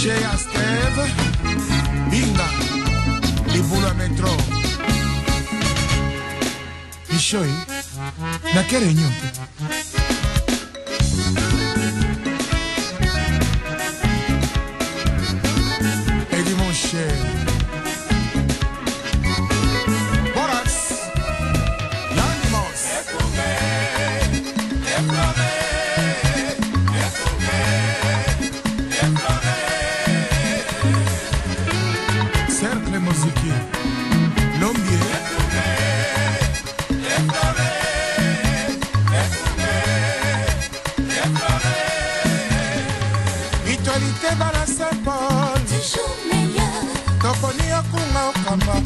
Chez Asteve, Binga, les boules métro. Pichoi, na quelle réunion? Et dis mon cher. Mutualité bana Saint-Paul, toujours meilleur. Toponi okunga okamba,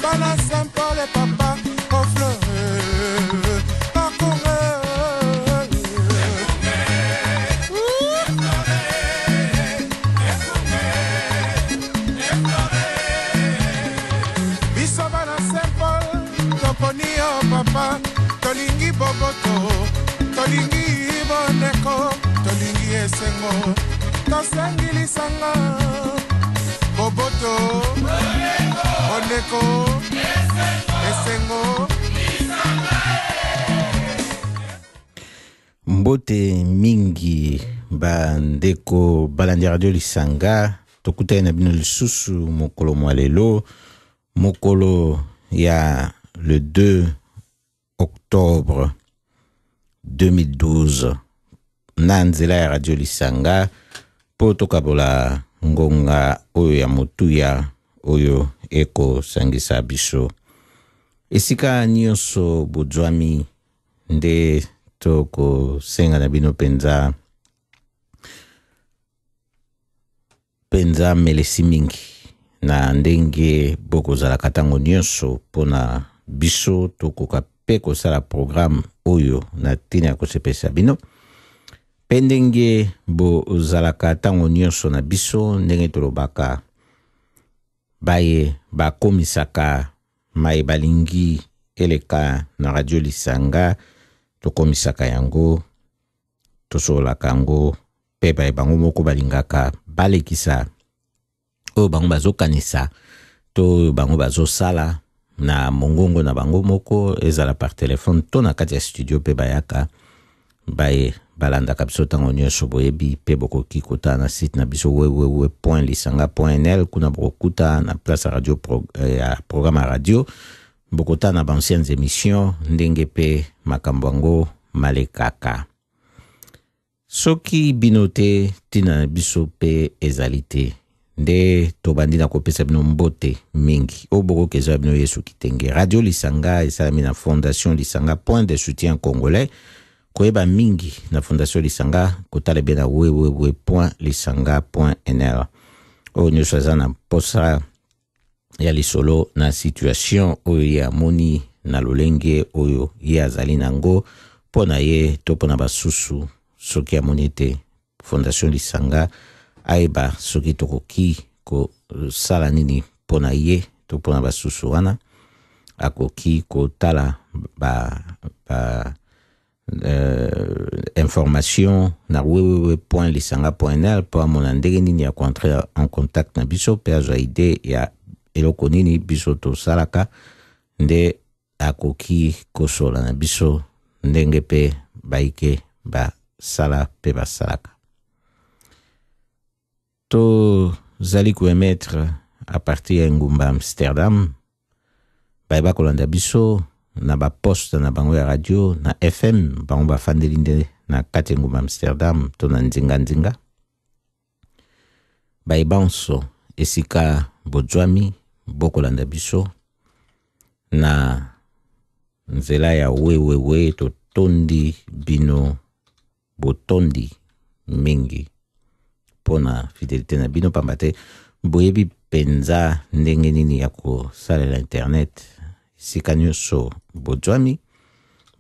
bana Saint-Paul et papa, au fleur, okunga. Biso bana Saint-Paul, toponi o papa, tolingi boboto, tolingi boneko, tolingi esengo. Tosengi lisanga boboto oneko esengo mbote mingi bandeko balandi radio lisanga tokutana na bino lisusu mokolo mwalelo mokolo ya le 2 octobre 2012 na nzela ya radio lisanga po tokabola ngonga oyo ya motuya oyo eko sangisa biso esika nyonso bozwami nde toko senga na bino penza melesi mingi na ndenge bokozala katango nyonso pona biso tokoka pe kosala programme oyo na tina ya kosepesa bino pendenge bo zalaka tango nyonso na biso ndenge tolobaka baye bakomisaka mai balingi eleka na radio lisanga tokomisaka yango tosolaka yango pe baye bango moko balingaka balekisa oyo bango bazokanisa to bango bazosala na mongongo na bango moko ezala par telefone to na kati ya studio pe bayaka baye balandaka biso tango nyonso boyebi pe bokoki kota na site na biso www.lisanga.nl kuna bokokuta na place radio ya programme radio bokota na anciennes émissions ndenge pe makambo yango malekaka soki binote tina na biso pe ezalite nde tobandi na kopesa bino mbote mingi o bokokezwa bino yesu kitenge radio lisanga esalami na fondation lisanga point de soutien congolais koyeba mingi na fondation lisanga kotala be na www.lisanga.nl o nyonso aza na posa ya lisolo na situation oyo ye amoni na lolenge oyo ye azali nango pona ye to pona basusu soki amoni te fondation lisanga aiba soki tokoki kosala nini pona ye to pona basusu wana akoki kotala information na www.lisanga.nl po amona ndenge nini ya koentrer en contact na biso pe azwa ide ya eloko nini biso tosalaka nde akoki kosola na biso ndenge pe baike basala pe basalaka to zali koemettre a partir ya ngumba Amsterdam bayeba kolanda biso na ba poste na bango ya radio na FM bango bafandeli nde na kati ya ngumba Amsterdam to na nzinga bayibanso esika bojwami bokolanda biso na nzela ya wewewe to tondi bino botondi mingi pona fidelité na bino pambate boyebi penza ndenge nini ya kosalela internet esika nyonso bojwami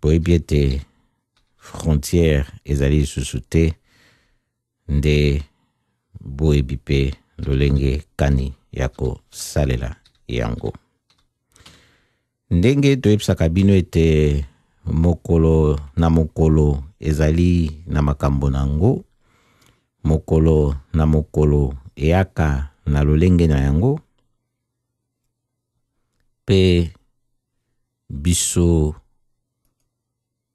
boyebi ete frontière ezali lisusu te nde boyebi pe lolenge kani ya kosalela yango ndenge toyebisaka bino ete mokolo na mokolo ezali na makambo nango mokolo na mokolo eyaka na lolenge na yango pe biso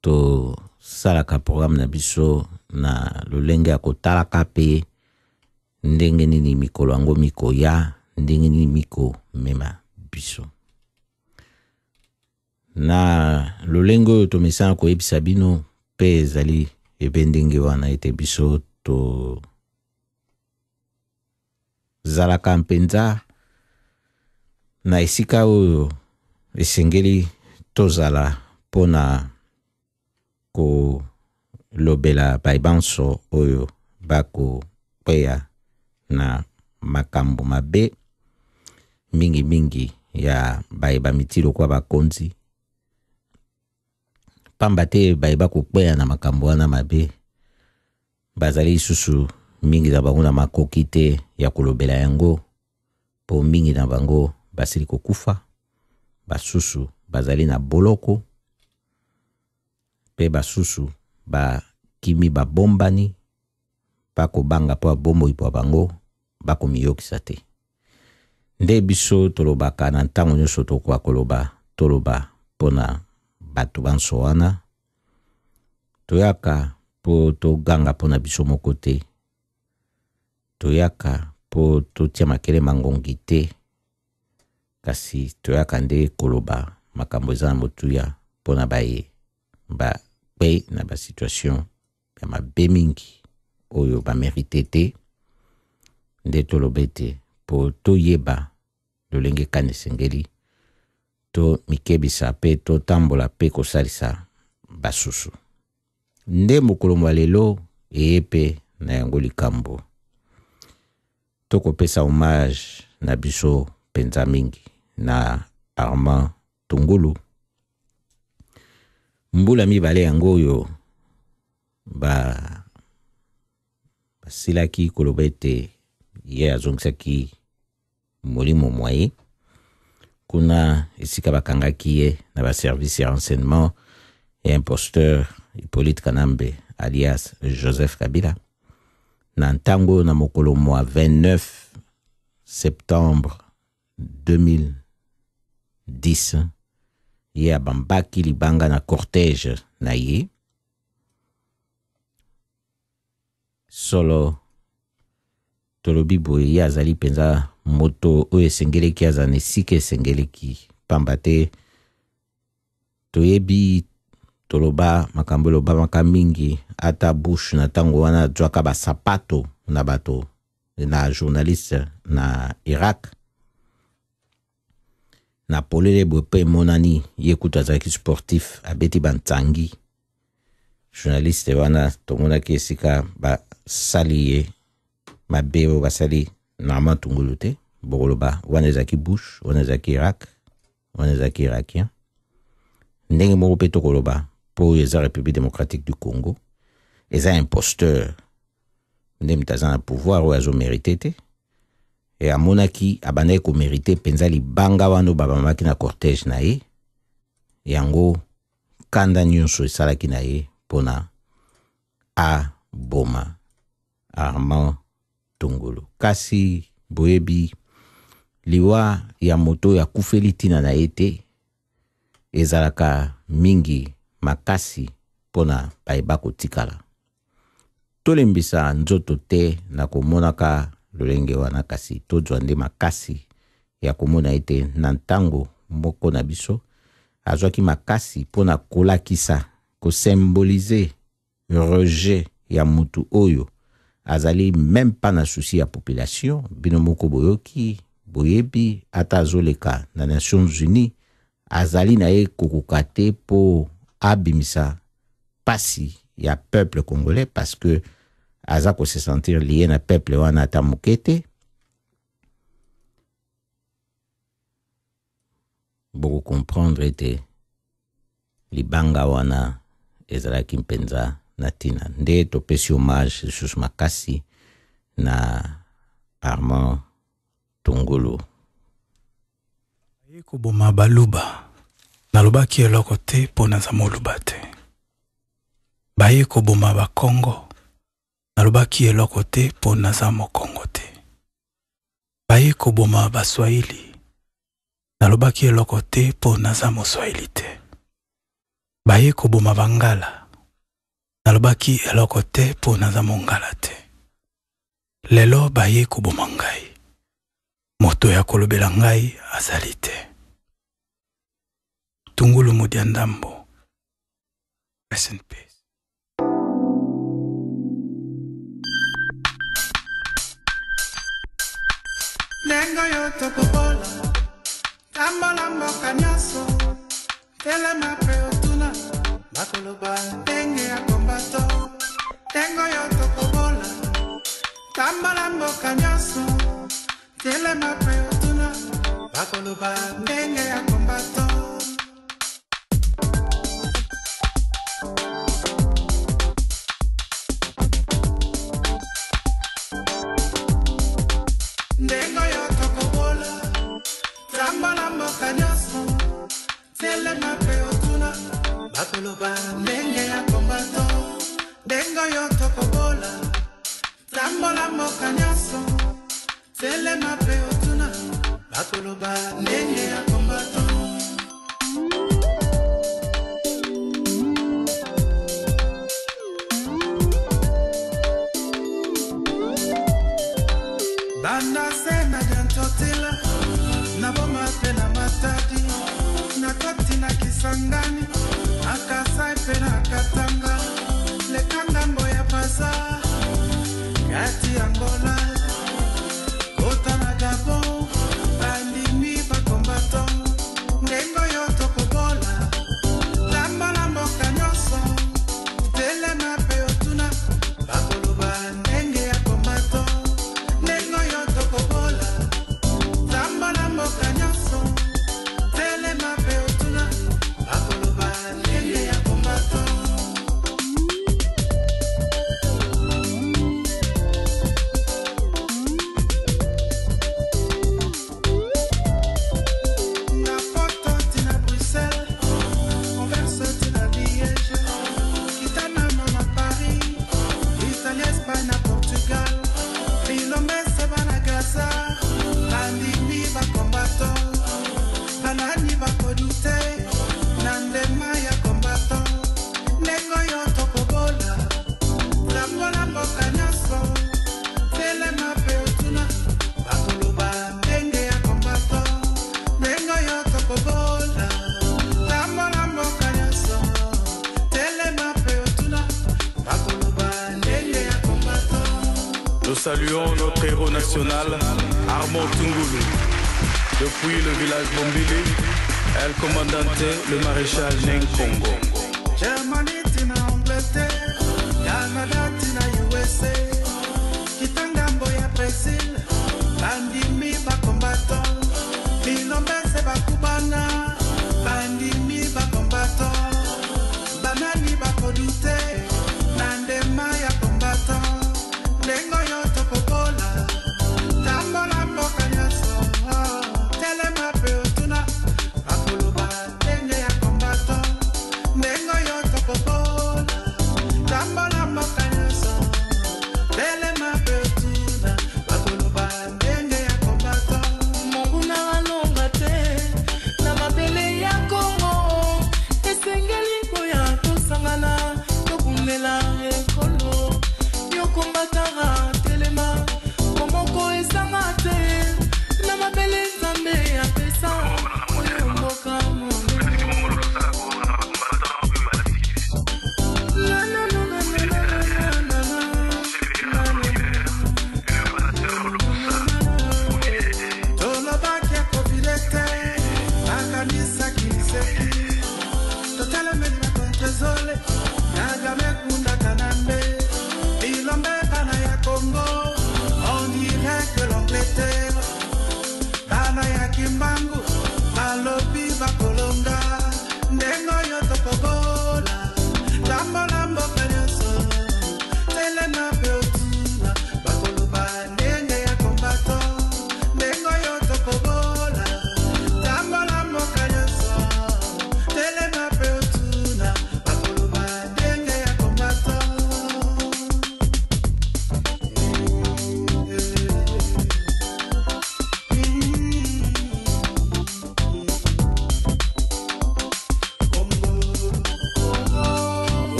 to salaka programme na biso na lolenge ya kotalaka pe ndenge nini mikolo yango mikoya ndenge nini miko mema biso na lolenge oyo tomesana koyebisa bino pe ezali ebe ndenge wana ete biso to zalaka mpenza na esika oyo esengeli tozala pona ko lobela baibanso oyo bako kweya na makambo mabe mingi ya baiba mitilo kwa bakonzi pamba te baiba kukweya na makambo wana mabe bazali susu mingi na bango na makoki te ya kolobela yango po mingi na bango basili kokufa basusu bazali na boloko pe basusu bakimi babombani bako banga po bombo ipo bango bako miyokisa te nde biso tolobaka na ntango nyonso tokwa koloba toloba pona bato banso wana toyaka po toganga pona biso moko te toyaka po totia makele mangongi te kasi toyaka nde koloba makambo eza na motuya pona baye ba pe na ba situation ya mabe mingi oyo ba merite te nde tolobete po toyeba lolenge kane sengeli to mikebisa pe to tambola pe kosalisa basusu nde mokolo mwa lelo eyepe na yango likambo tokopesa hommage na biso penza mingi na Armand Tungulu mbula mibale yango oyo basilaki kolobete ye azongisaki molimo mwaye kuna esika bakangaki ye na baservice ya renseignement ya imposteur Hippolyte Kanambe alias Joseph Kabila na ntango na mokolo mwa 29 septembre 2010 ye abambaki libanga na cortège na ye solo tolobi boye ye azali penza moto oyo esengeleki aza na esika esengeleki pamba te toyebi toloba makambo elobamaka mingi ata Bush na ntango wana azwaka basapato na bato na journaliste na Irak na polele boye pe emonani ye kutu azalaki sportif abeti bantsangi journaliste wana tomonaki esika basali ye mabe oyo basali na Armand Tungulu te bokoloba wana ezalaki Bush wana ezalaki Irak wana ezalaki irakien ndenge moko pe tokoloba po oyo eza République démocratique du Congo eza imposteur nde mutaza na pouvoir oyo azomérite te e amonaki abandaki komérite penza libanga wana babamaki na cortège na ye yango kanda nyonso esalaki na ye mpona aboma Armand Tungulu kasi boyebi liwa ya moto ya kufeli tina na ye te ezalaka mingi makasi mpona bayeba kotikala tolembisa nzoto te na komonaka lolenge wana kasi tozwa nde makasi ya komona ete na ntango moko na biso azwaki makasi mpona kolakisa kosymbolize rejet ya mutu oyo azali même pas na souci ya population bino moko boyoki boyebi ata azoleka na Nations Unies azali na ye kokoka te po abimisa pasi ya peuple congolais parce que aza ko se sentir lié na peuple wana ata mokete boko comprendre ete libanga wana ezalaki mpenza na tina nde topesi hommage lisusu makasi na Armand Tungulu koboma baluba nalobaki eloko te mpo naza moluba te baye koboma bakongo nalobaki eloko te mpo naza mokongo te baye koboma baswahili nalobaki eloko te po naza moswahili te. Baye koboma bangala nalobaki eloko te po naza mongala te. Lelo baye koboma ngai, moto ya kolobela ngai azali te. Tungulu Mudiandambo. Rest in peace. Nengo yoto popola, tambala mboka nyaso, telema peotuna, bakoloba ndenge ya kombato. Nengo yoto popola, tambala mboka nyaso, telema peotuna, bakoloba ndenge ya kombato. Bakoloba ndenge ya kombato, dengo yo tokobola, tambola mboka nyaso, telema pe otuna, bakoloba ndenge ya kombato. Banda sena jantotila, naboma pena matadi, nakoti na kisangani, akasai pena katanga, lekanga mboya pasa, kati Angola, kota na Gabon, bandimi pa kombato, ndengo yo tokobola, lamba mboka nyoso, telema pe otuna, bakoloba ndenge ya kombato, ndengo yo tokobola, lamba mboka nyoso, telema pe otuna, bakoloba ndenge ya kombato. Na Porto tina Bruxelles, Converse tina Liège, Kitana na Paris, Italie, Espagne, Portugal, Philomène bana Gaza, bandimi ba kombato, banani ba kodute, nandema ya kombato, nengo yo tokobola, lambola mboka nyaso, telema pe otuna, bakoloba ndenge ya kombato, nengo yo tokobola, lambola mboka nyaso, telema pe otuna, bakoloba ndenge ya kombato. Nous saluons notre héros national, Armand Tungulu. Depuis le village Bombili, El Commandante, le maréchal Neng Congo. Germany tina Angleterre, Canada tina USA, Kitangambo ya Brazil, bandimi ba kombato, Bilombese ba kubana, bandimi ba kombato, banani ba kodute, nandema ya kombato, nengo yo tokobola, tambola mboka nyaso, telema pe otuna, bakoloba ndenge ya kombato, nengo yo tokobola, tambola mboka nyaso,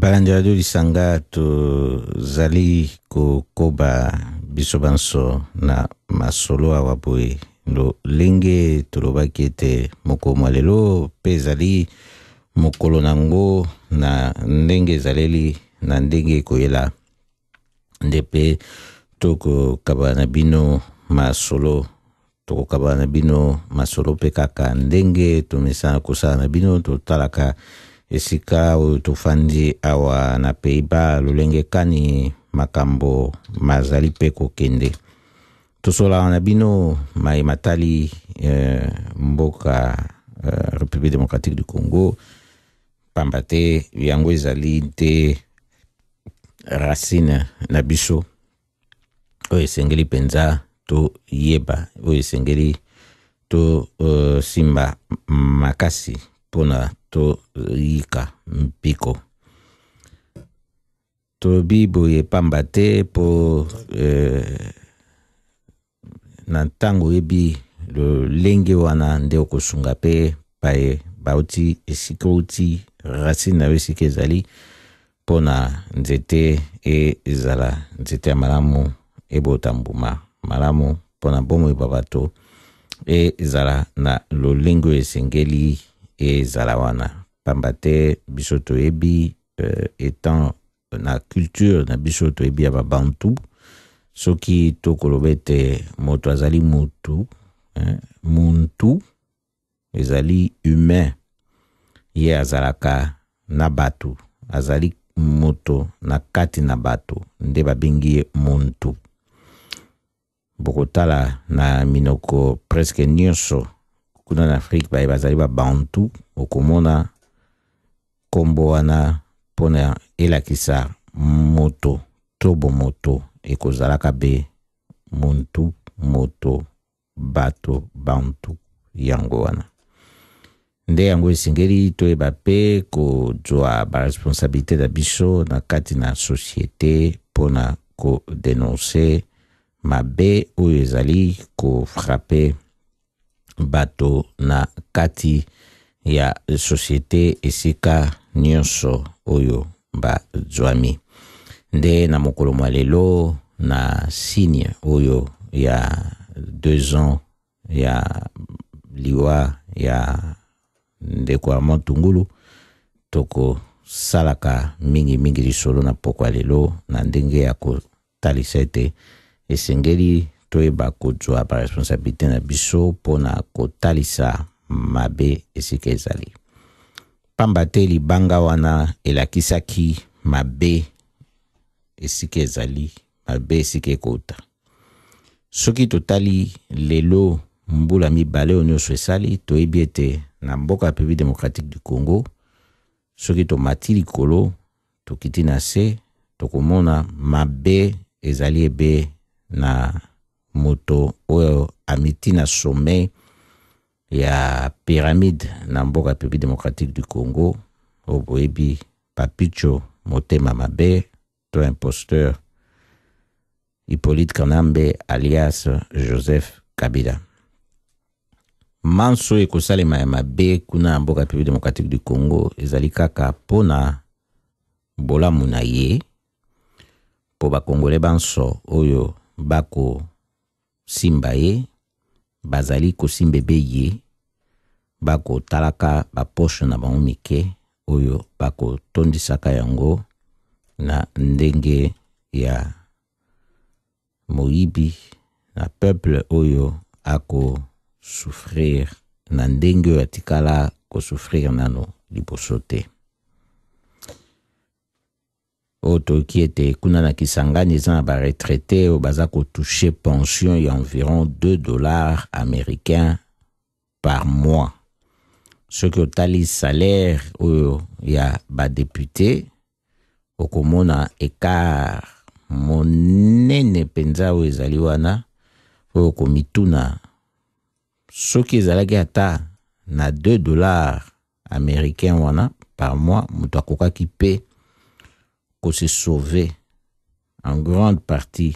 balandi radio lisanga tozali kokoba biso banso na masolo awa boye lolenge tolobaki ete mokolo mwa lelo mpe ezali mokolo nango na ndenge ezaleli na ndenge ekoyela nde mpe tokokaba na bino masolo mpe kaka ndenge tomesana kosala na bino totalaka esika oyo tofandi awa na Pays-Bas lolenge kani makambo mazali pe kokende tosola na bino matali mboka République démocratique du Congo pamba te yango ezali te racine na biso oyo esengeli penza to yeba oyo esengeli to simba makasi pona to yika mpiko to bibo pamba te po na ntango yebi lolenge wana nde okosunga pe paye bauti esika uti racine na yo esika ezali pona nzete ezala nzete ya malamu ebota mbuma malamu pona bomo eba bato ezala na lolenge esengeli ezala wana pamba te biso toyebi etant na culture na biso toyebi ya babantu soki tokoloba ete moto azali muntu ezali humain ye azalaka na bato azali moto na kati na bato nde babengi ye muntu bokotala na minoko presque nyonso kuna na Afrique baye bazali babantu okomona kombo wana pona elakisa moto to bomoto ekozalaka be muntu moto bato bantu yango wana nde yango esengeli toyeba pe kozwa baresponsabilité na biso na kati na société pona kodenonse mabe oyo ezali kofrape bato na kati ya société esika nyonso oyo bazwami nde na mokolo mwa lelo na signe oyo ya 2 ans ya liwa ya ndeko Armand Tungulu toko salaka mingi lisolo na pokwa lelo na ndenge ya kotalisa ete esengeli toyeba kozwa ba responsabilité na biso pona kotalisa mabe esika ezali pamba te libanga wana elakisaki mabe esika ezali mabe esika ekota soki totali lelo mbula mibale oyo nyonso esali toyebi ete na mboka ya République démocratique du Congo soki tomati likolo tokiti na se tokomona mabe ezali ebe na moto oyo amiti na sommet ya pyramide na mboka ya République démocratique du Congo oyo boyebi Papicho Motema Mabe to imposteur Hippolyte Kanambe alias Joseph Kabila manso ekosalema ya mabe kuna na mboka ya République démocratique du Congo ezali kaka pona bolamu na ye po bakongole banso oyo bako simba ye bazali kosimba be ye bako talaka baposhe na bango mike oyo bako tondisaka yango na ndenge ya moyibi na peuple oyo ako souffrir na ndenge oyo atikala kosouffrir nano liboso te otoki ete kuna na Kisangani eza na baretraité oyo baza kotouche pension ya environ $2 américains par mois soki otali salaire oyo ya badepute okomona écart monene penza oyo ezali wana oyo komituna soki ezalaki ata na $2 américains wana par mois moto akokaki pe ko se sauver en grande partie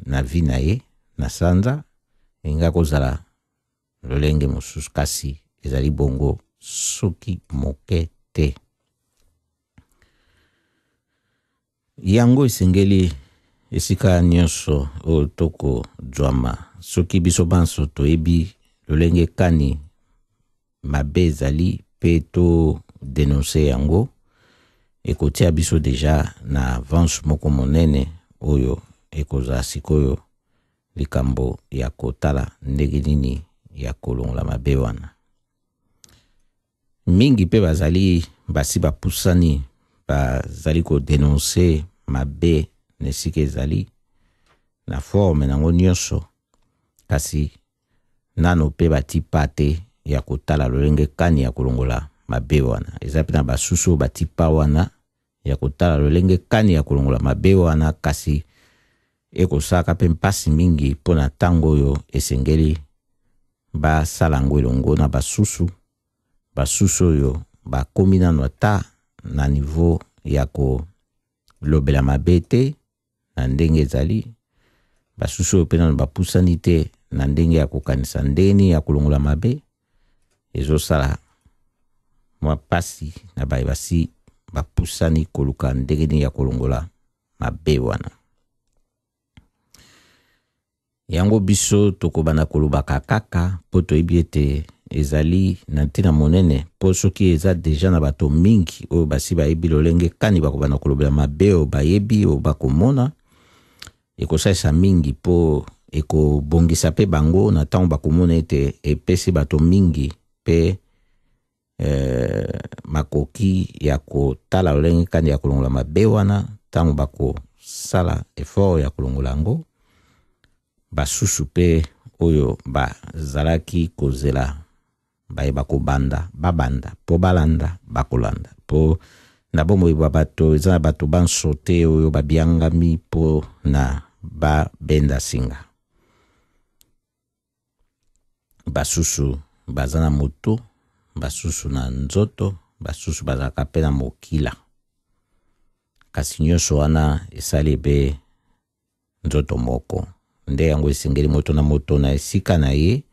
na vie na ye na sanza enga kozala lolenge mosusu kasi ezali bongo soki moke te yango esengeli esika nyonso oyo tokozwama soki biso banso toyebi lolenge kani mabe ezali mpe todenonse yango ekotia biso deja na avance moko monene oyo ekozala sikoyo likambo ya kotala ndenge nini ya kolongola mabe wana. Mingi mpe bazali basi bapusani bazali kodenonse mabe nesika ezali na forme nango nyonso, kasi nano mpe batipa te ya kotala lolenge kani ya kolongola mabe wana. Eza mpe na basusu batipa wana ya kotala lolenge kani ya kolongola mabe wana, kasi ekosaka mpe mpasi mingi mpona ntango oyo esengeli basala yango elongo na basusu oyo bakomi nano ata na niveau ya kolobela mabe te na ndenge ezali, basusu oyo mpe nano bapusani te na ndenge ya kokanisa ndeni ya kolongola mabe. Ezosala mwa pasi na basi bapusani koluka ndenge nini ya kolongola mabe wana. Yango biso tokobana kolobaka kaka po toyebi ete ezali na ntina monene, po soki eza deja na bato mingi oyo basi bayebi lolenge kani bakobana kolobela mabe oyo bayebi oyo bakomona, ekosalisa mingi po ekobongisa pe bango na ntango bakomona ete epesi bato mingi pe makoki ya kotala lolenge kani ya kolongola mabe wana ntango bakosala effort ya kolongola yango. Basusu pe oyo bazalaki kozela bayeba kobanda babanda po balanda bakolanda po na bomoi ba bato eza bato banso te oyo babiangami po na babenda singa. Basusu bazana moto, basusu na nzoto, basusu bazalaka pe na mokila, kasi nyonso wana esali be nzoto moko. Nde yango esengeli moto na esika na ye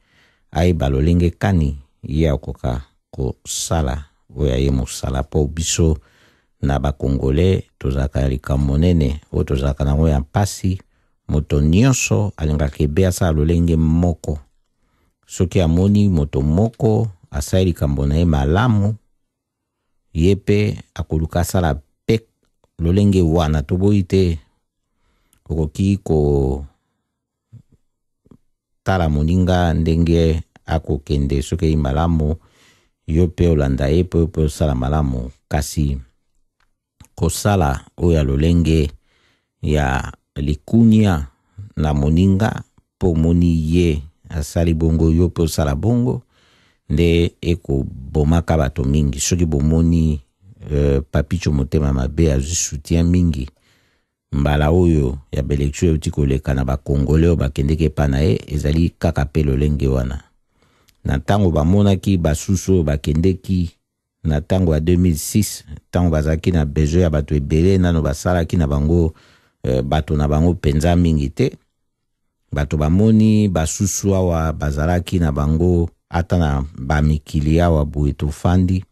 ayeba lolenge kani ye akoka kosala oyo aye mosala. Po biso na bakongole tozalaka likambo monene oyo tozalaka nango ya mpasi, moto nyonso alingaka ebe asala lolenge moko. Soki amoni moto moko asali likambo na ye malamu, ye pe akoluka asala pe lolenge wana. Toboyi te okoki ko tala moninga ndenge akokende soki malamu, yo pe olanda ye pe osala malamu, kasi kosala oya lolenge ya likunya na moninga po moni ye asali bongo yo pe osala bongo, nde eko bomaka bato mingi. Soki bomoni papicho motema mabe azwi soutien mingi, mbala oyo ya belektio euti koleka na bakongole oyo bakendeke pa na ye, ezali kaka pe lolenge wana. Na ntango bamonaki basusu bakendeki na ntango ya 2006, ntango bazalaki na besoin ya bato ebele, nano basalaki na bango bato na bango penza mingi te. Bato bamoni basusu awa bazalaki na bango ata na bamikili awa boye tofandi,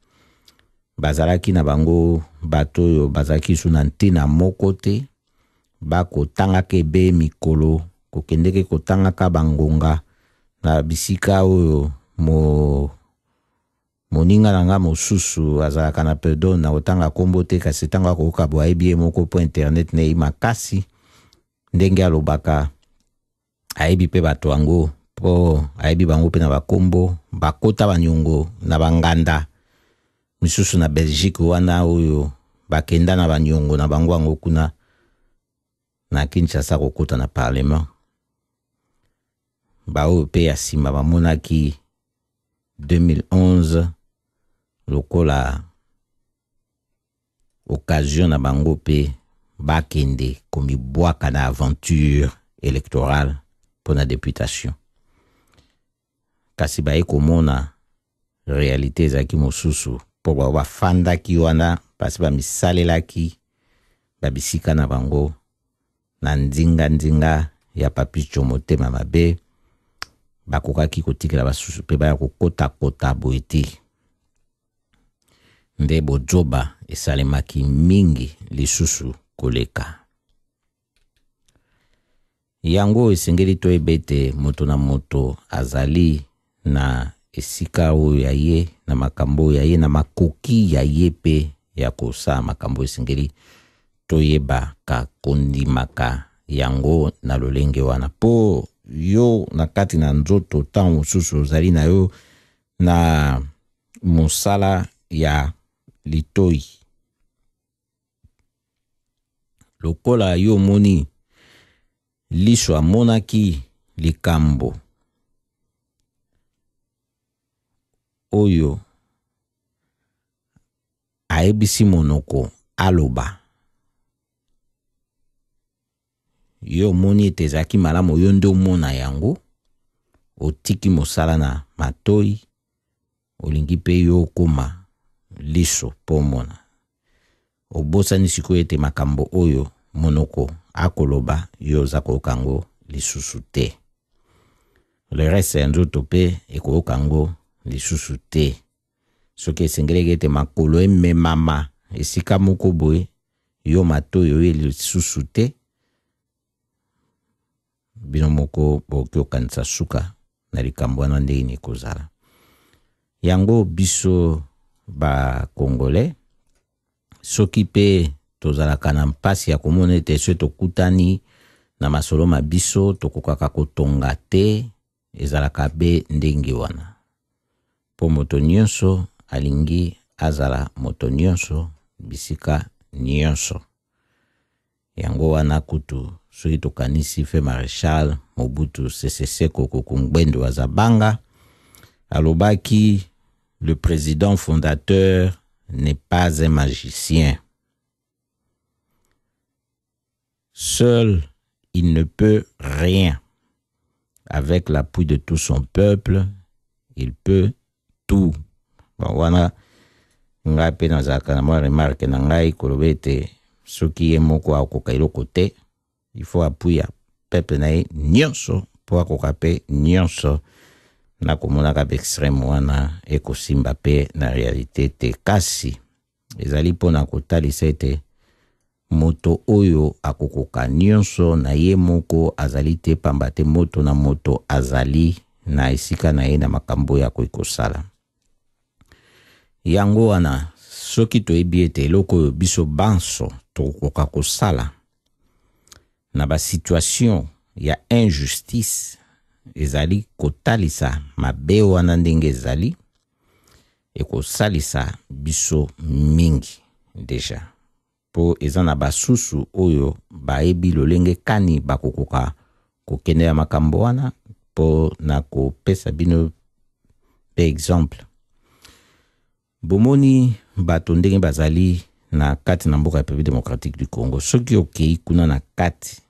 bazalaki na bango bato oyo bazalaki su na ntina moko te, bakotangaka ebe mikolo, kokendeke kotangaka bangonga na bisika oyo moninga nanga mosusu azalaka na perdon na otanga kombo te, kasi ntango akokoka bo ayebi ye moko po internet na ye makasi ndenge alobaka, ayebi pe bato yango po ayebi bango pe na bakombo, bakota banyongo na banganda misusu na Belgique wana oyo bakenda na banyongo na bango yango kuna na Kinshasa kokota na parlement. Bao pe ya sima bamonaki 2011 lokola occasion na bango pe bakende komibwaka na aventure électorale pour la députation. Kasi baye komona réalité ezaki mosusu po bafandaki wana pasi bamisalelaki babisika na bango na ndinga ya papicho motema mabe, bakokaki kotikela basusu pe baya kokota boye te. Nde bojoba esalemaki mingi lisusu koleka. Yango esengeli toyeba ete moto na moto azali na esika oyo ya ye, na makambo ya ye, na makoki ya ye pe ya kosala makambo. Esengeli toyeba ka kondimaka yango na lolenge wana. Po yo na kati na nzoto ntango mosusu ozali na yo na mosala ya litoi, lokola yo moni liso amonaki likambo oyo aebisi monoko aloba, yo moni ete ezalaki malamu yo nde omona yango, otiki mosala na matoi, olingi pe yo okoma liso po mona. Obosani sikoyo ete makambo oyo monoko akoloba yo oza koyoka yango lisusu te. Le reste ya nzoto pe ekoyoka yango lisusu te. Soki esengeleki ete makolo ememama esika moko boye, yo matoi oyo lisusu te, bino moko bokyokanisa suka na likambo wana ndenge nini ekozala. Yango biso ba Congolais, soki pe tozalaka na mpasi ya komona ete so tokutani na masolo mabiso tokokaka kotonga te, ezalaka be ndenge wana. Po moto nyonso alingi azala moto nyonso bisika nyonso. Yango wana kutu soki tokanisi fe Maréchal Mobutu Sese Seko Ngbendu azabanga alobaki, le président fondateur n'est pas un magicien. Seul, il ne peut rien. Avec l'appui de tout son peuple, il peut tout. Bon, wana ngai pe nazalaka na mwa remarque na ngai koloba ete soki ye moko akoka eloko te, il faut appui ya peuple na ye nyonso po akoka pe nyonso na komonaka pe extreme wana ekosimba pe na realite te. Kasi ezali mpona kotalisa ete moto oyo akokoka nyonso na ye moko azali te, pamba te moto na moto azali na esika na ye na makambo ya koikosala. Yango wana soki toyebi ete eloko oyo biso banso tokoka kosala na ba situation ya injustice ezali kotalisa mabe wana ndenge ezali, ekosalisa biso mingi deja. Po eza na basusu oyo baebi lolenge kani bakokoka kokende ya makambo wana, po na kopesa bino pe exemple. Bomoni bato ndenge bazali na kati na mboka ya République démocratique du Congo. Soki okei kuna na kati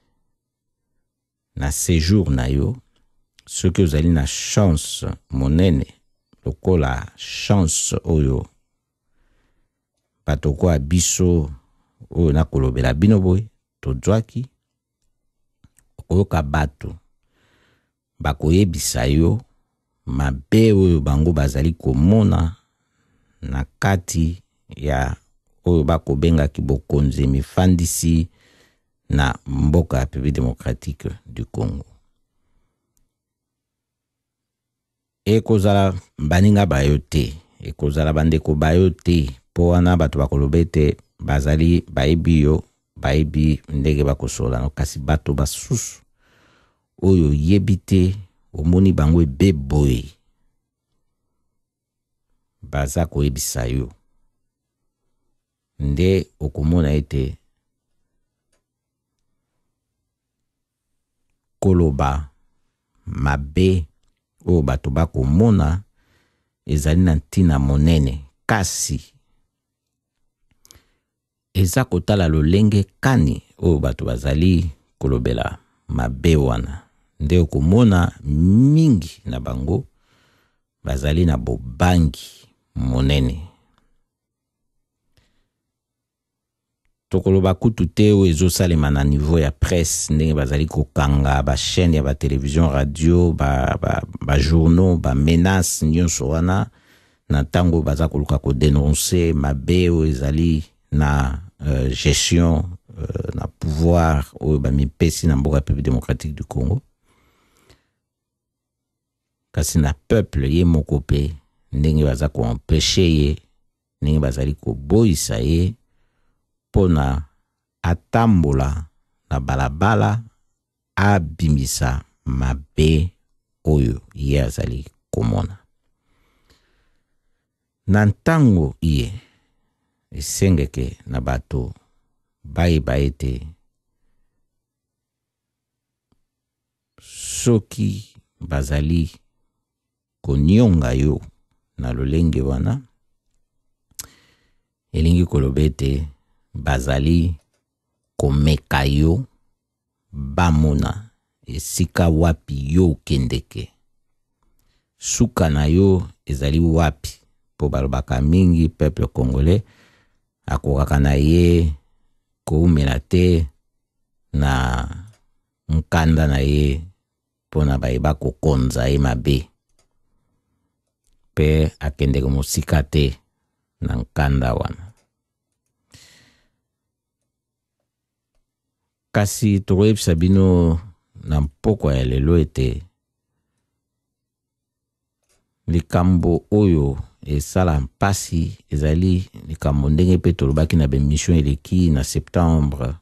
na séjour na yo, soki ozali na chance monene lokola chance oyo bato kwa biso oyo na kolobela bino boy tozwaki, okoyoka bato bakoyebisa yo mabe oyo bango bazali komona na kati ya oyo bakobengaki bokonzi mifandisi na mboka ya République démocratique du Congo. Ekozala baninga bayo te, ekozala bandeko bayo te, po wana bato bakolobete bazali baebi yo, baebi ndenge bakosola no. Kasi bato basusu oyo yebi te, omoni bango ebeboye, baza koyebisa yo nde okomona ete koloba mabe oyo bato bakomona ezali na ntina monene. Kasi eza kotala lolenge kani oyo bato bazali kolobela mabe wana, nde okomona mingi na bango bazali na bobangi monene. Tokoloba kutu te oyo ezosalema na niveau ya presse, ndenge bazali kokanga ba chaîne ya ba télévision, radio, ba journaux, ba menace nyonso wana, na tango baza koluka ko dénoncer mabe oyo ezali na gestion na pouvoir oyo bamipesi na mboka République démocratique du Congo, kasi na peuple ye moko mpe ndenge baza koempeshe ye, ndenge bazali koboyisa ye mpona atambola na balabala abimisa mabe oyo ye azali komona. Na ntango ye esengeke na bato bayeba ete soki bazali konionga yo na lolenge wana, elingi koloba ete bazali komeka yo bamona esika wapi yo kendeke, suka na yo ezali wapi. Po balobaka mingi peuple congolais akokaka na ye koumela te na nkanda na ye pona bayeba kokonza ye mabe, pe akendeke mosika te na nkanda wana. Kasi tokoyebisa bino na mpoko ya lelo ete likambo oyo esala mpasi ezali likambo ndenge pe tolobaki na bemission eleki na septembre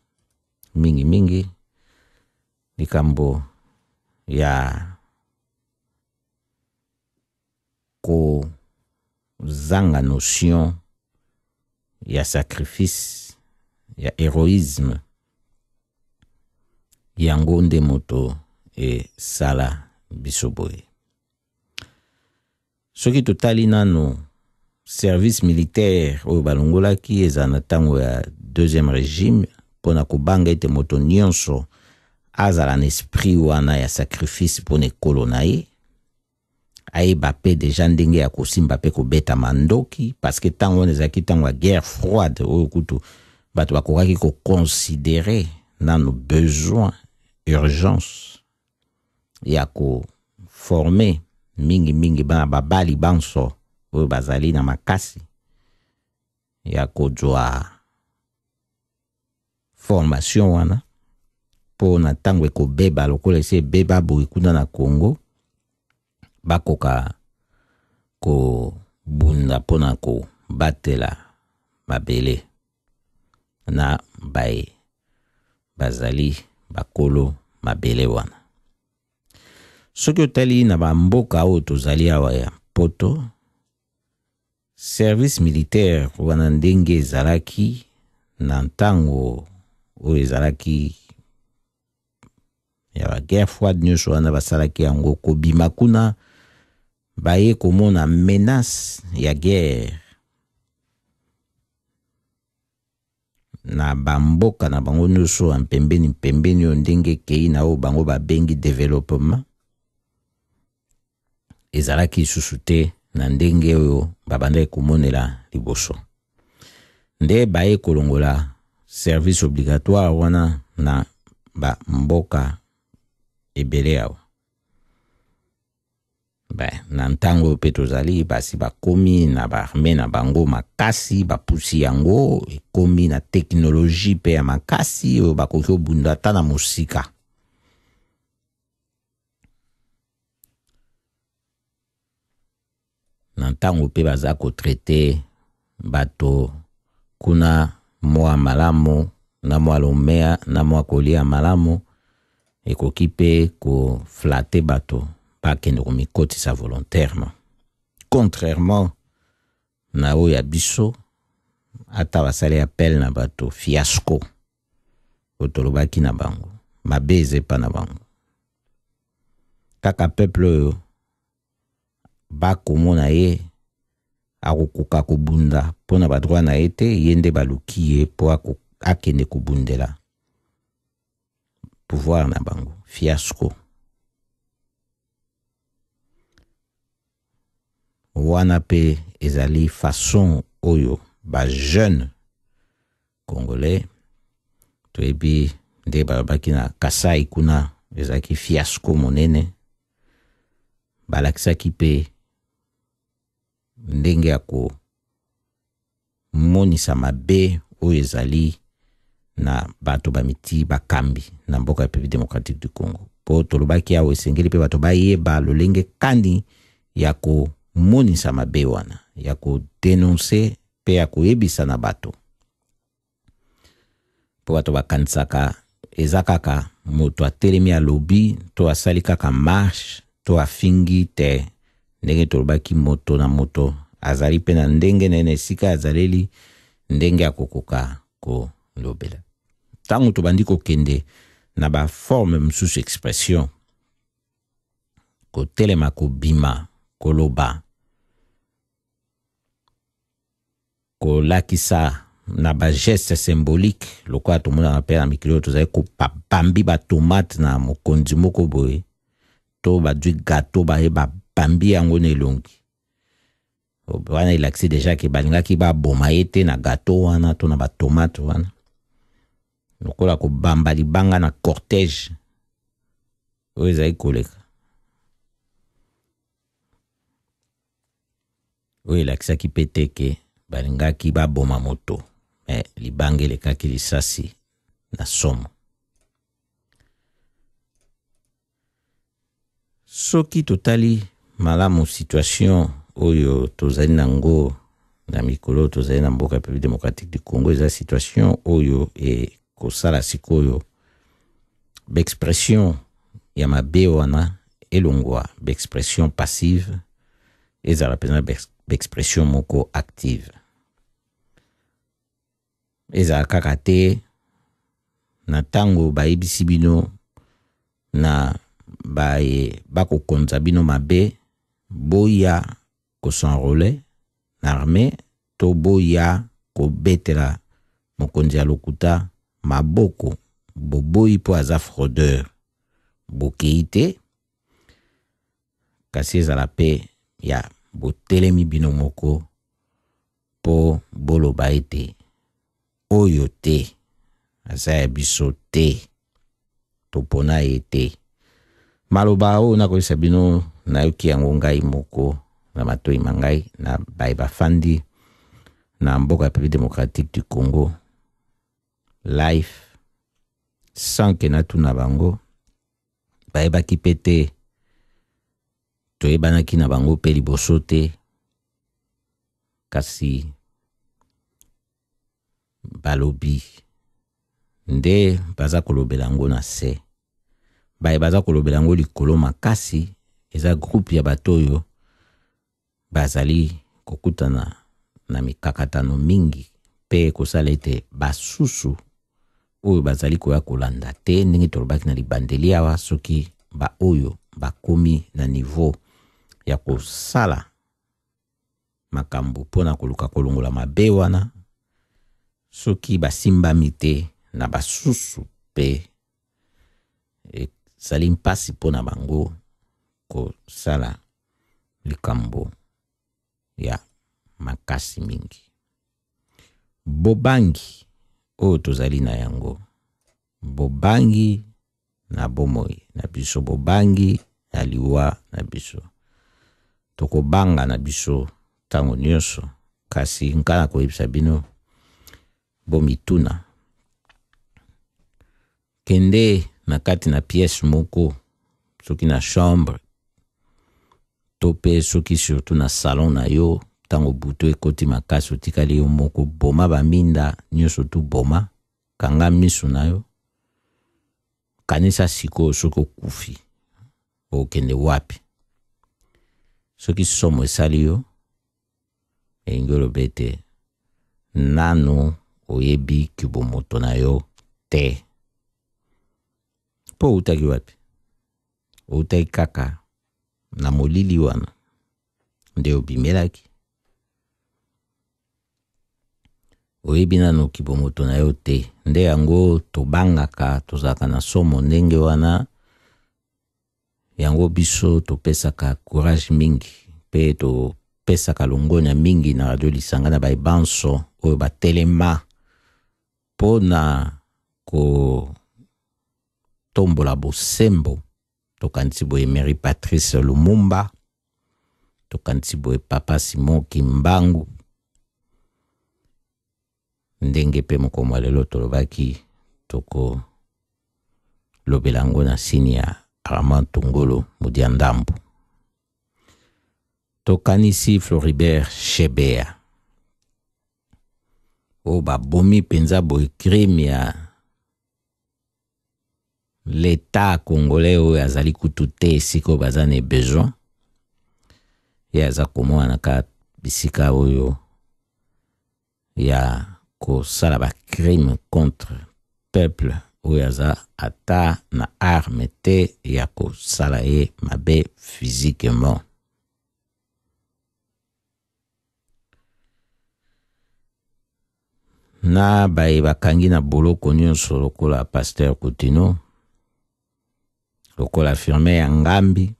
mingi, likambo ya kozanga notion ya sacrifice, ya héroïsme, yango nde moto esala biso boye. Soki totali nano service militaire oyo balongolaki eza na ntango ya deuxième régime mpona kobanga ete moto nyonso azala na esprit wana ya sacrifice mpona ekolo na ye, ayeba pe deja ndenge ya kosimba pe kobeta mandoki, paske ntango wana ezalaki ntango ya guerre froide oyo kutu bato bakokaki koconsidere nano besoin, urgence ya koforme mingi bana babali banso oyo bazali na makasi ya kozwa formation wana po na ntango ekobeba lokola esi ebeba boye kuna na Congo bakoka kobunda mpona kobatela mabele na baye bazali bakolo mabele wana. Soki otali na bamboka oyo tozali awa ya poto, service militaire wana ndenge ezalaki na ntango oyo ezalaki ya ba guerre froide nyonso wana basalaki yango kobima kuna baye komona menace ya guerre na bamboka na bango nyonso pembeni oyo ndenge kei na oyo bango babengi développement ezalaki susu te na ndenge oyo babandaki komonela liboso. Nde baye kolongola service obligatoire wana na mboka ebele awa. Na ntango pe tozali basi bakomi na barme na bango makasi, bapusi yango ekomi na teknologie pe ya makasi oyo bakoki obunda ata na mosika. Na ntango pe baza kotraite bato kuna mwa malamu na mwa lomea na mwa kolia malamu, ekoki pe koflate bato bakende komikotisa volontairement. Contrairement na oyo ya biso ata basali appel na bato fiasco otolobaki na bango mabe ezepa na bango. Kaka peuple oyo bakomona ye akokoka kobunda mpona badroit na ye te, ye nde baluki ye po akende kobundela pouvoir na bango. Fiasco wana pe ezali façon oyo ba jeune congolais toyebi nde balobaki na Kasai kuna ezalaki fiasco monene, balakisaki pe ndenge ya komonisa mabe oyo ezali na bato bamiti bakambi na mboka ya République démocratique du Congo. Po tolobaki awo esengeli pe bato bayeba lolenge kani ya komonisa mabe wana, ya kodenonse pe ya koyebisa na bato. Po bato bakanisaka eza kaka moto atelemi alobi to asali kaka marche to afingi te. Ndenge tolobaki moto na moto azali pe na ndenge na esika azaleli ndenge akokoka ko lobela. Tango tobandi kokende na ba forme msusu expression ko telema ko bima ko loba ko lakisa na ba geste symbolique lokwa to mona na pe na mikilo to zai ko pambi ba tomate na mokonzi moko boye to ba du gâteau ba e ba pambi yango na elongi. Wana ilaksi deja ki balinga ki ba boma ete na gâteau wana to na ba tomate wana. Lokola ko bamba libanga na cortège. Oyo ezali koleka. Oyo ilakisaki pete ke balingaki baboma moto. Libanga elekaki lisasi na somo. Soki totali malamu situation oyo tozali nango na mikolo tozali na mboka ya République démocratique du Congo, eza situation oyo kosala sikoyo b'expression ya mabe wana elongwa b'expression passive ezala pena b'expression moko active. Ezala kaka te na tango bayebisi bino na bakokonza bino mabe boya kosenrole na armée to boya kobetela mokonzi ya lokuta maboko boboyi po aza fraudeur bokei te kasi ezala pe ya botelemi bino moko po boloba ete oyo te aza ya biso te topona ye te. Maloba oyo nakoyesa bino nayoki yango ngai moko na matoi mangai na baye bafandi na mboka ya République démocratique du Congo life sans que natuna bango bayebaki pete toyebanaki na bango pe liboso te kasi balobi nde baza kolobela yango na se baye baza kolobela yango likolo makasi. Eza groupe ya bato oyo bazali kokutana na mikakatano mingi pe kosala ete basusu oyo bazali koya kolanda te ndenge tolobaki na libandeli awa soki ba oyo bakomi na niveau ya kosala makambo pona koluka kolongola mabe wana soki basimbami te na basusu pe ezali mpasi pona bango kosala likambo ya makasi mingi. Bobangi oyo tozali na yango, bobangi na bomoi na biso, bobangi na liwa na biso, tokobanga na biso tango nyonso. Kasi nkana koyebisa bino bomituna kende na kati na pièce moko soki na chambre tope soki surtout na salon na yo tango buto ekoti makasi otikali yo moko boma baminda nyonso tu boma kanga misu na yo kanisa siko soko kufi okende wapi soki somo esali yo engolo bete nano oyebi kibomoto na yo te po utaki wapi utaki kaka na molili wana nde obimelaki oyebi nano kibomoto na yo te nde yango tobangaka tozaka na somo ndenge wana yango biso topesaka courage mingi pe topesaka longonya mingi na radio lisanga na baibanso oyo batelema pona ko tombola bosembo tokanisi boye Mary Patrice Lumumba tokanisi boye Papa Simon Kimbangu ndenge pe mokomo lelo tolobaki toko lobelango na sini ya Armand Tongolo Mudiandambo. Tokanisi Floribert Chebeya. O babomi penza boy crime ya l'État congolais oyo azali kutu te esika oyo baza na besoin. Ye aza komona ka bisika oyo ya kosala ba crime contre peuple oyo aza ata na arme te ya kosala ye mabe physiquement. Na baye bakangi na boloko nyonso lokola Pasteur Coutinho, lokola Firmin ya Ngambi,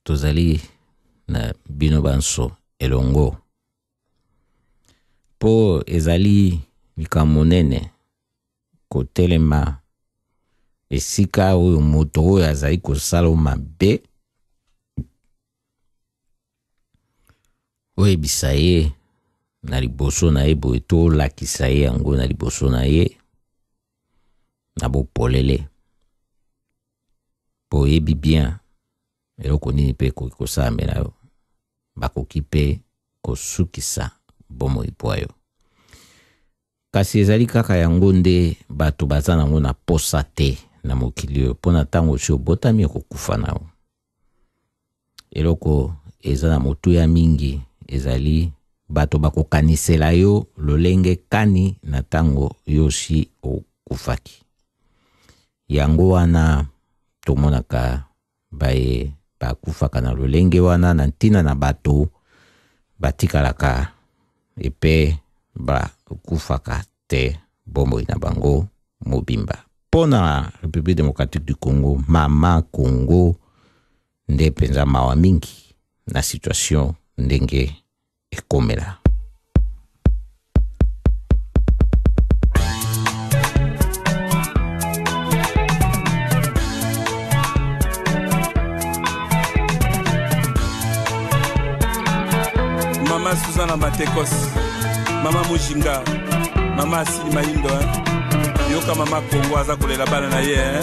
tozali na bino banso elongo. Po ezali likamonene kotelema esika oyo moto oyo azali kosala mabe oyebisa ye na liboso na ye boye tolakisa ye yango na liboso na ye na bopolele po yebi bien eloko nini mpe kosamela yo bakoki mpe kosukisa bomoi po yo. Kasi ezali kaka yango nde bato baza nango na posa te na mokili oyo mpo na ntango si obotami okokufa na yo. Eloko eza na motu ya mingi ezali bato bakokanisela yo lolenge kani na ntango yo si okufaki. Yango wana tomonaka baye bakufaka na lolenge wana na ntina na bato batikalaka epe bakufaka te bomoi na bango mobimba. Pona République démocratique du Congo, mama Congo nde penza mawa mingi na situation ndenge ekomela. Mama Suzana Matekos, Mama Mujinga, Mama Asili Mayindo, yoka Mama Congo aza kolela bana na ye.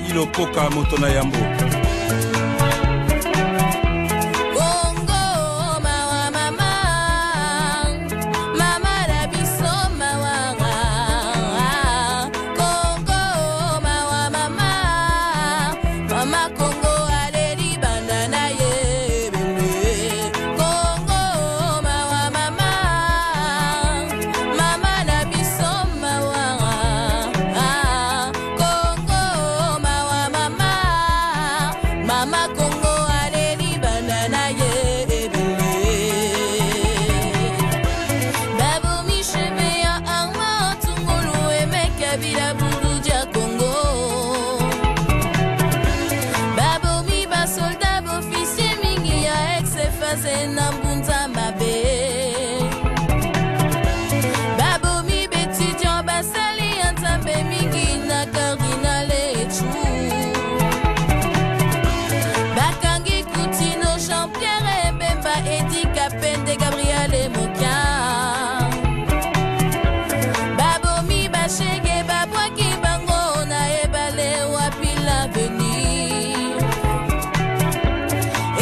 Ilopoka Motona Yambo. Kabila Bouloudia Congo. Babomi ba soldat officier mingi ya ex-fase na mbunza mabe. Babomi betidian basali antambe mingi na cardinale etu. Bakangi Coutinho, Jean-Pierre Bemba, Edi Kapende, Gabriel Mokia. Babomi Bachege, Babwaki Bango, na ebale wapi l'avenir.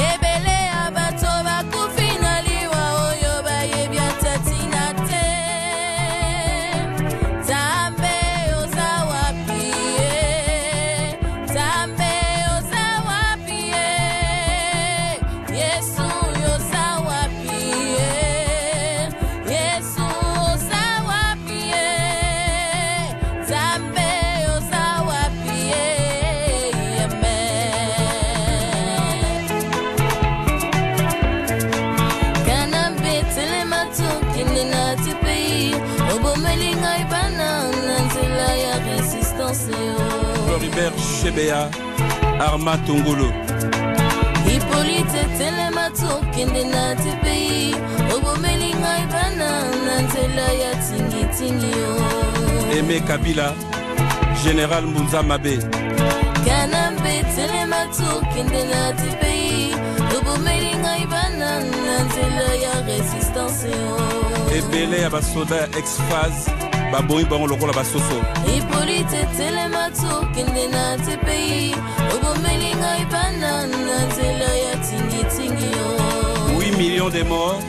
Ebele abato bakufina liwa oyo baye biatatina te. Tambe oza wapi, tambe oza wapi, Yesu oza wapi, Yesu oza wapi, tambe oza wapi, amen. Kanambe telematu kinina tipi, obomelinga ibana nanzela ya resistance yo. Floribert Chebea, Arma Tongolo. Hippolyte telematu kinina tipi, obomelinga ibana nanzela ya tingi tingi yo. Aimé Kabila, Général Mbunza Mabe. Kanambe telematu kinina tipi, obomelinga ibana nanzela ya resistance yo. Ebele ya basoda ex-phase, baboyi bango lokola basoso. Hippolyte telematu kinina tipi, obomelinga ibana nanzela ya tingi tingi yo. 8 millions de morts,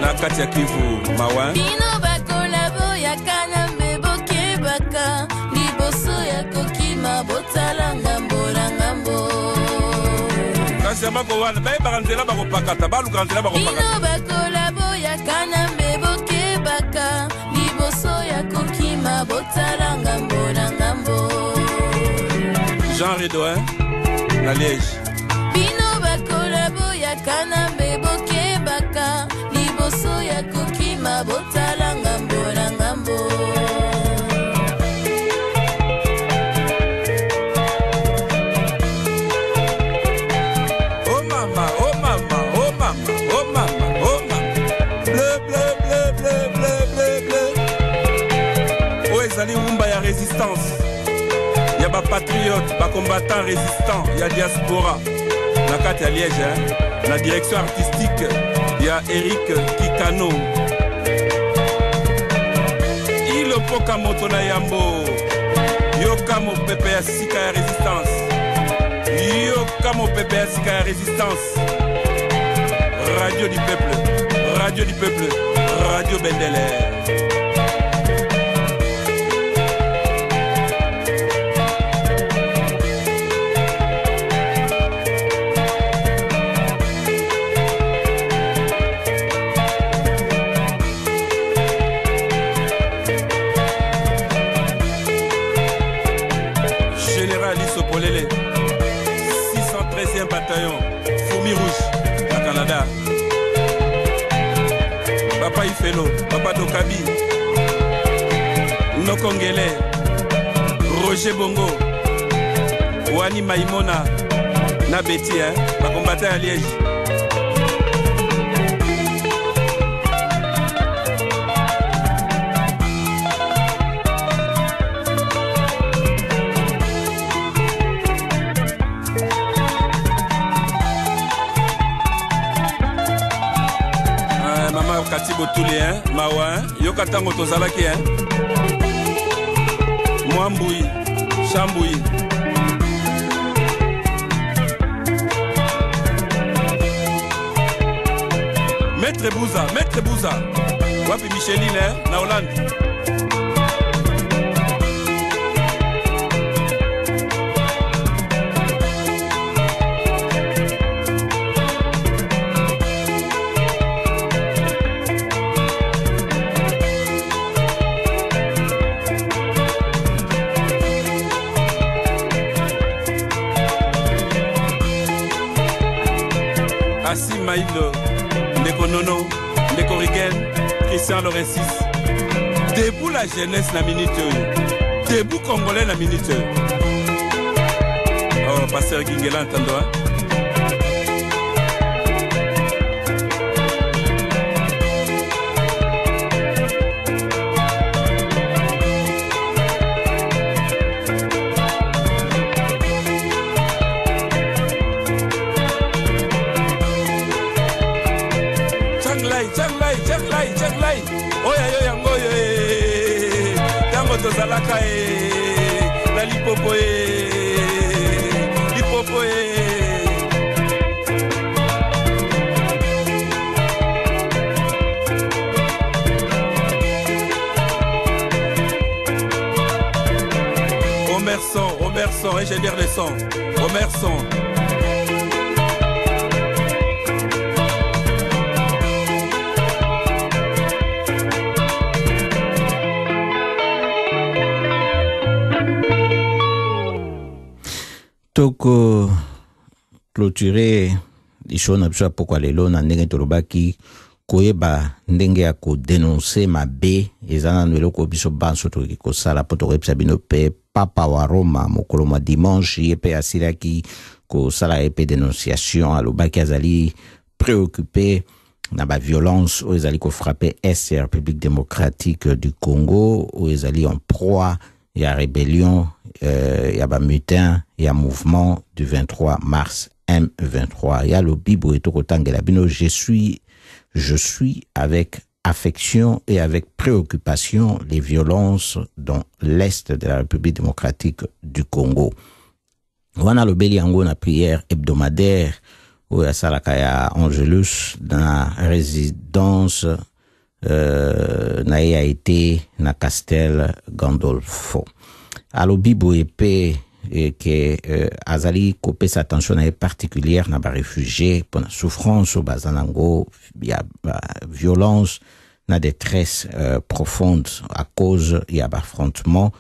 na kati ya Kivu, Mawa. Bino bakolabo ya Kanambe boke baka, liboso ya kokima botala ngambo na ngambo. Kasi ya bako wana, baye bakanzela bako pakata, balu kanzela bako pakata. Bino bakolabo ya Kanambe boke baka, liboso ya kokima botala ngambo na ngambo. Jean Redouin, na Liège. Bino bakolabo ya Kanambe boke baka, liboso ya kokima botala ngambo na ngambo. Oh mama, oh mama, oh mama, oh mama, oh mama. Bleu, bleu, bleu, bleu, bleu, bleu, bleu. Oh, ezali rumba ya résistance. Ya ba patriote, ba combattant résistant, ya diaspora. Na kati ya Liège, hein? La direction artistique, ya Eric Kikano. Ilo poka moto na yambo. Yoka mo pepe ya sika ya résistance. Yoka mo pepe ya sika ya résistance. Radio du peuple, radio du peuple, radio Bendele. Général Isopolele, 613e bataillon, Fourmi Rouge, à Canada. Papa Ifelo, Papa Dokabi, Nokongele, Roger Bongo, Wani Maimona, Nabeti, hein, va combattre à Liège. Maman Kati Botouli, hein, Mawa, hein, Yokatango Tozalaki, hein. Mwamboui, Chamboui. Maître Bouza, Wapi Micheline, hein, na Hollande. Assim Maïlo, Ndeko Nono, Ndeko Rigen, Christian Lorencis. Debout la jeunesse na minute. Debout congolais la minute. Oh, pasteur Guingela, entends-toi. Changlai. Oya ngoyo tango tozalaka la lipopo Omerson, ingénieur de son. Omerson. Toko clôturer lisho na biso pourquoi lelo na ndenge tolobaki koyeba ndenge ya ko dénoncer mabe ezana nweloko biso banso toki kosala po tokoyebisa bino pe papa wa Roma mokolo mwa dimanche ye pe asilaki kosala ye pe dénonciation alobaki azali préoccupé na ba violence oyo ezali kofrappe est ya République démocratique du Congo oyo ezali en proie ya rébellion ya ba mutin ya mouvement du 23 mars M23 ya lo bibo etokotangela bino je suis avec affection et avec préoccupation les violences dans l'est de la République démocratique du Congo. Wana lobeli yango na prière hebdomadaire oyo asalaka ya Angelus dans résidence na ye a été na Castel Gandolfo. Alobi boyepe que azali kopesa attention na particulière na ba réfugiés pour la souffrance au bazanango ya violence na détresse profonde à cause ya ba affrontement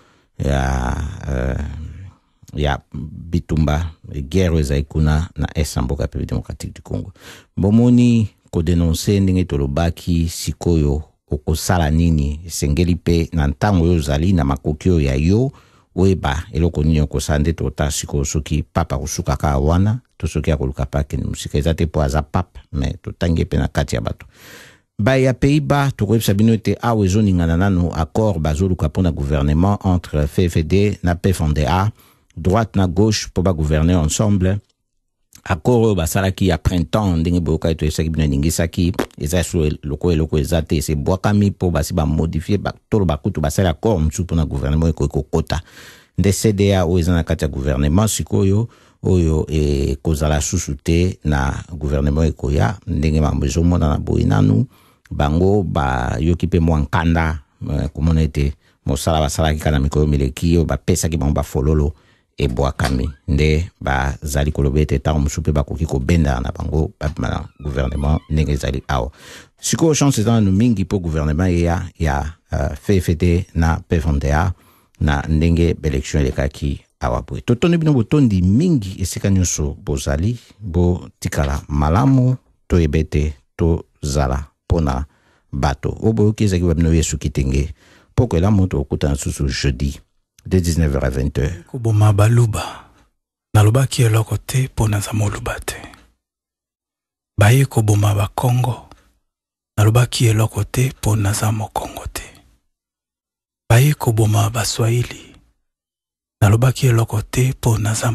ya bitumba guerre zaikuna na esamboka République démocratique du Congo. Bomoni ko dénoncer ndenge tolobaki sikoyo okosala nini sengeli pe na ntango yo zali na makokio ya yo weba eloko nini okosande tota siko soki papa kusuka ka wana to soki akoluka pa ke musika ezate po aza papa mais totangi pe na kati ya bato ba ya Pays-Bas tokoyebisa bino ete awa ezoningana nanu accord bazoluka mpona gouvernement entre FFD na PFNDA droite na gauche po ba gouverner ensemble. Accord basalaki ya printemps ndenge boyoka eto esaki bino ningisaki eza so eloko ezate se bwakami po basi ba modifier ba tolo bakutu basala accord msu mpona gouvernement ekokota nde CDA oyo eza na kati ya gouvernement sikoyo oyo kozala susu te na gouvernement ekoya ndenge mambo ezomona na boyi nanu bango bayoki mpe mwa nkanda komona ete mosala basalaki kana mikolo mileki oyo bapesaki bango bafololo ebwakami nde bazali koloba ete ntango mosusu mpe bakoki kobenda na bango na gouvernement ndenge ezali awa sikoyo chance eza nanu mingi mpo gouvernement ya FFD na PFNDA na ndenge baelection elekaki awa boye totondi bino botondi mingi esika nyonso bozali botikala malamu toyeba ete tozala mpona bato oyo boyoki ezaki babino yesu kitenge poko elamu tokutana susu jeudi de 19h à 20h. Koboma baluba nalobaki eloko te mpo naza moluba te. Baye koboma bakongo nalobaki eloko te mpo naza mokongo te. Baye koboma baswahili nalobaki eloko te mpo naza